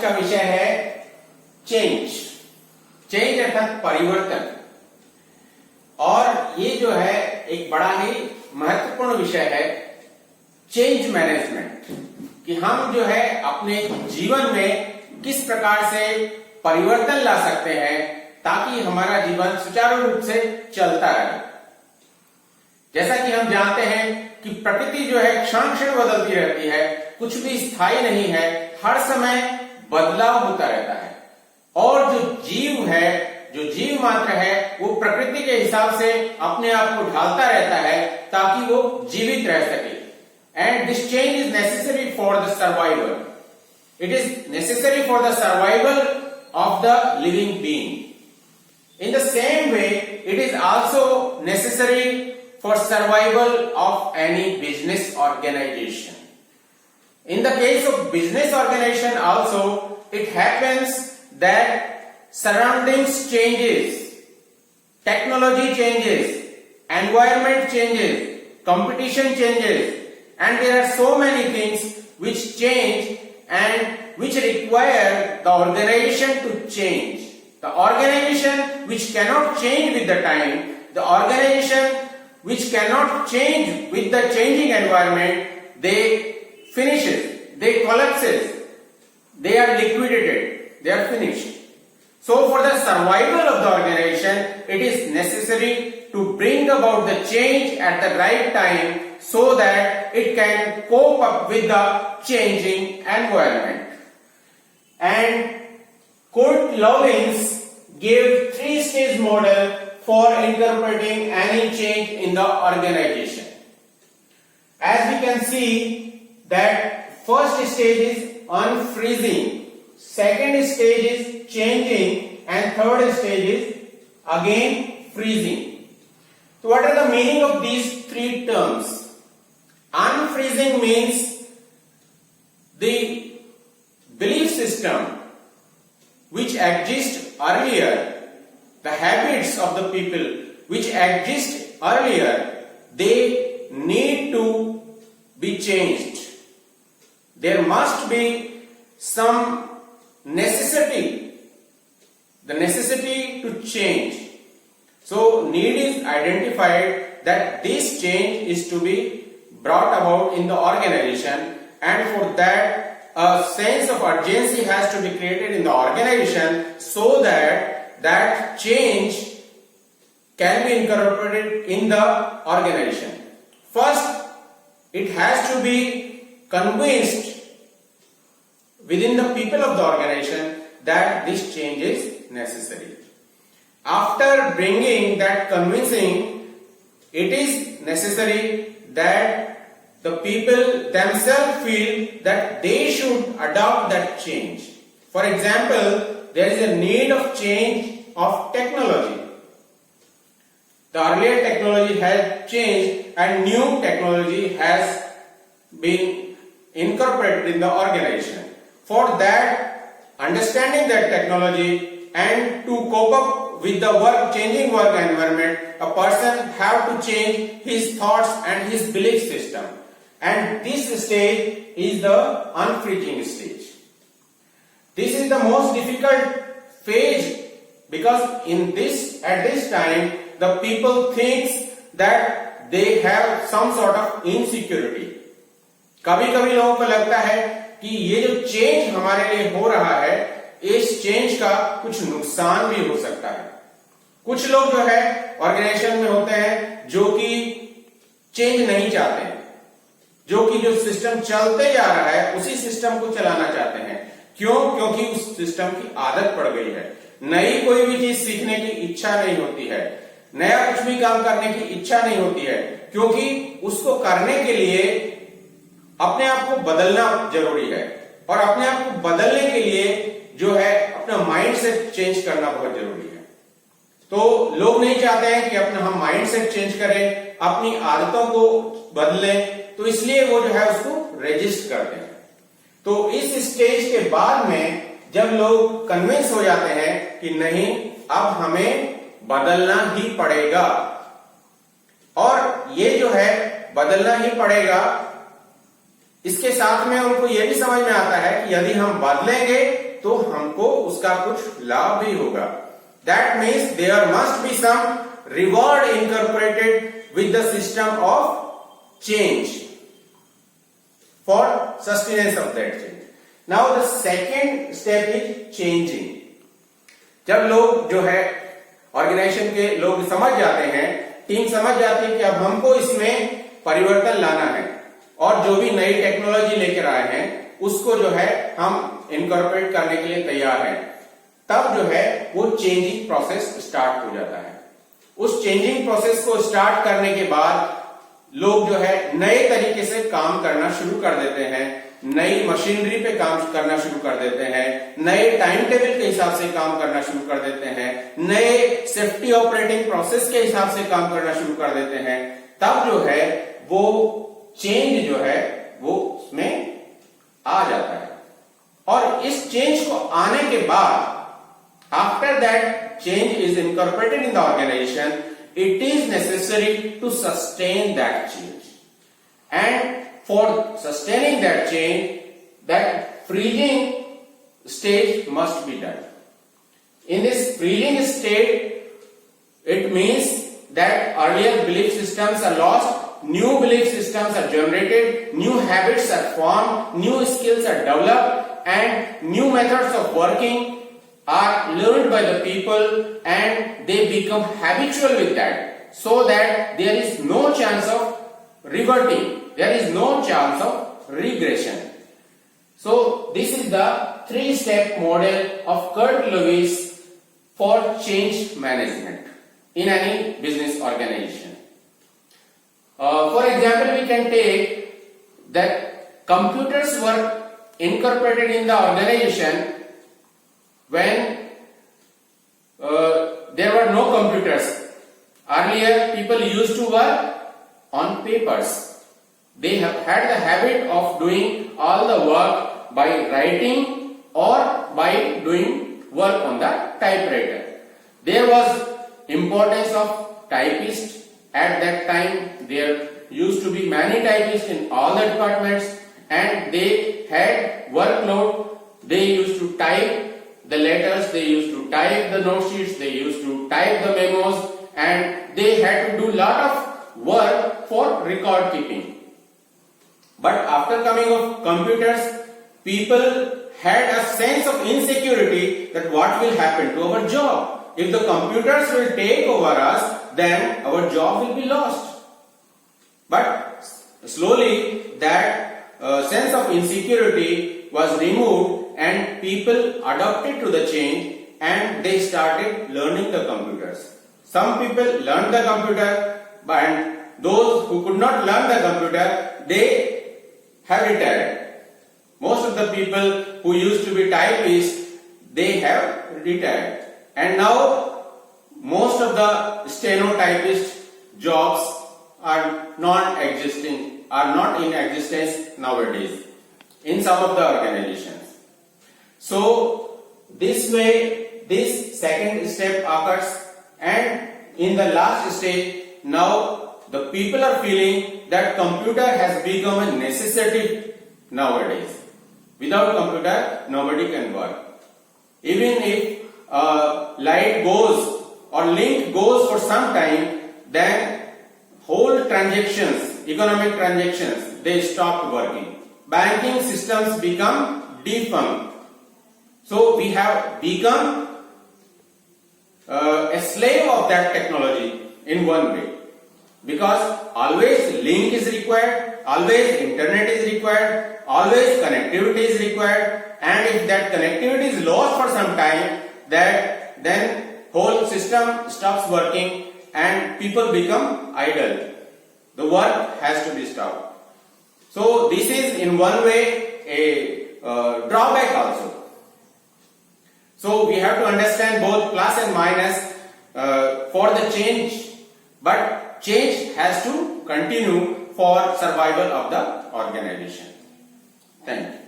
का विषय है चेंज। चेंज अर्थात परिवर्तन। और ये जो है एक बड़ा ही महत्वपूर्ण विषय है चेंज मैनेजमेंट, कि हम जो है अपने जीवन में किस प्रकार से परिवर्तन ला सकते हैं ताकि हमारा जीवन सुचारू रूप से चलता रहे। जैसा कि हम जानते हैं कि प्रकृति जो है क्षण क्षण बदलती रहती है, कुछ भी स्थायी नहीं है, हर समय बदलाव होता रहता है। और जो जीव है, जो जीव मात्र है, वो प्रकृति के हिसाब से अपने आप को ढालता रहता है ताकि वो जीवित रह सके। And this change is necessary for the survival. It is necessary for the survival of the living being. In the same way, it is also necessary for survival of any business organization. In the case of business organization also, it happens that surroundings changes, technology changes, environment changes, competition changes, and there are so many things which change and which require the organization to change. The organization which cannot change with the time, the organization which cannot change with the changing environment, they finishes, they collapses, they are liquidated, they are finished. So for the survival of the organization, it is necessary to bring about the change at the right time so that it can cope up with the changing environment. And Kurt Lewins gave 3-stage model for interpreting any change in the organization. As we can see that first stage is unfreezing, second stage is changing, and third stage is again freezing. So what are the meaning of these three terms? Unfreezing means the belief system which exist earlier, the habits of the people which exist earlier, they need to be changed. There must be some necessity, the necessity to change. So need is identified that this change is to be brought about in the organization, and for that a sense of urgency has to be created in the organization so that that change can be incorporated in the organization. First, it has to be convinced within the people of the organization that this change is necessary. After bringing that convincing, it is necessary that the people themselves feel that they should adopt that change. For example, there is a need of change of technology. The earlier technology has changed and new technology has been incorporated in the organization. For that, understanding that technology and to cope up with the changing work environment, a person have to change his thoughts and his belief system. And this stage is the unfreezing stage. This is the most difficult phase because at this time the people thinks that they have some sort of insecurity. कभी कभी लोगों को लगता है कि ये जो change हमारे लिए हो रहा है, इस चेंज का कुछ नुकसान भी हो सकता है। कुछ लोग जो है ऑर्गेनाइजेशन में होते हैं जो कि चेंज नहीं चाहते हैं, जो कि जो सिस्टम चलते जा रहा है उसी सिस्टम को चलाना चाहते हैं। क्यों? क्योंकि उस सिस्टम की आदत पड़ गई है। नई कोई भी चीज सीखने की इच्छा नहीं होती है, नया कुछ भी काम करने की इच्छा नहीं होती है, क्योंकि उसको करने के लिए अपने आप को बदलना जरूरी है। और अपने आप को बदलने के लिए जो है अपना माइंड सेट चेंज करना बहुत जरूरी है। तो लोग नहीं चाहते हैं कि अपना हम माइंड सेट चेंज करें, अपनी आदतों को बदलें, तो इसलिए वो जो है उसको रेजिस्ट करते हैं। तो इस स्टेज के बाद में जब लोग कन्विंस हो जाते हैं कि नहीं, अब हमें बदलना ही पड़ेगा, और ये जो है बदलना ही पड़ेगा, इसके साथ में उनको ये भी समझ में आता है कि यदि हम बदलेंगे तो हमको उसका कुछ लाभ भी होगा. That means there must be some reward incorporated with the system of change for sustenance of that change. Now the second step is changing. जब लोग जो है ऑर्गेनाइजेशन के लोग समझ जाते हैं, टीम समझ जाती है कि अब हमको इसमें परिवर्तन लाना है और जो भी नई टेक्नोलॉजी लेकर आए हैं उसको जो है हम इनकॉर्पोरेट करने के लिए तैयार हैं, तब जो है वो चेंजिंग प्रोसेस स्टार्ट हो जाता है. उस चेंजिंग प्रोसेस को स्टार्ट करने के बाद लोग जो है नए तरीके से काम करना शुरू कर देते हैं, नई मशीनरी पे काम करना शुरू कर देते हैं, नए टाइम टेबल के हिसाब से काम करना शुरू कर देते हैं, नए सेफ्टी ऑपरेटिंग प्रोसेस के हिसाब से काम करना शुरू कर देते हैं. तब जो है वो चेंज जो है वो उसमें आ जाता है. और इस चेंज को आने के बाद after that change is incorporated in the organization, it is necessary to sustain that change. And for sustaining that change, that freezing stage must be done. In this freezing state, it means that earlier belief systems are lost, new belief systems are generated, new habits are formed, new skills are developed, and new methods of working are learned by the people and they become habitual with that, so that there is no chance of reverting, there is no chance of regression. So this is the 3-step model of Kurt Lewis for change management in any business organization. For example, we can take that computers were incorporated in the organization when there were no computers. Earlier people used to work on papers. They have had the habit of doing all the work by writing or by doing work on the typewriter. There was importance of typists at that time. There used to be many typists in all the departments and they had workload. They used to type the letters, they used to type the note sheets, they used to type the memos, and they had to do lot of work for record keeping. But after coming of computers, people had a sense of insecurity that what will happen to our job. If the computers will take over us, then our job will be lost. But slowly that sense of insecurity was removed and people adapted to the change and they started learning the computers. Some people learned the computer, but those who could not learn the computer, they have retired. Most of the people who used to be typists, they have retired. And now most of the stenotypist jobs are non-existing, are not in existence nowadays in some of the organizations. So this way this second step occurs, and in the last stage now the people are feeling that computer has become a necessity nowadays. Without computer nobody can work. Even if light goes or link goes for some time, then whole transactions, economic transactions, they stop working. Banking systems become defunct. So we have become a slave of that technology in one way, because always link is required, always internet is required, always connectivity is required, and if that connectivity is lost for some time, then whole system stops working and people become idle. The work has to be stopped. So this is in one way a drawback also. So we have to understand both plus and minus for the change, but change has to continue for survival of the organization. Thank you.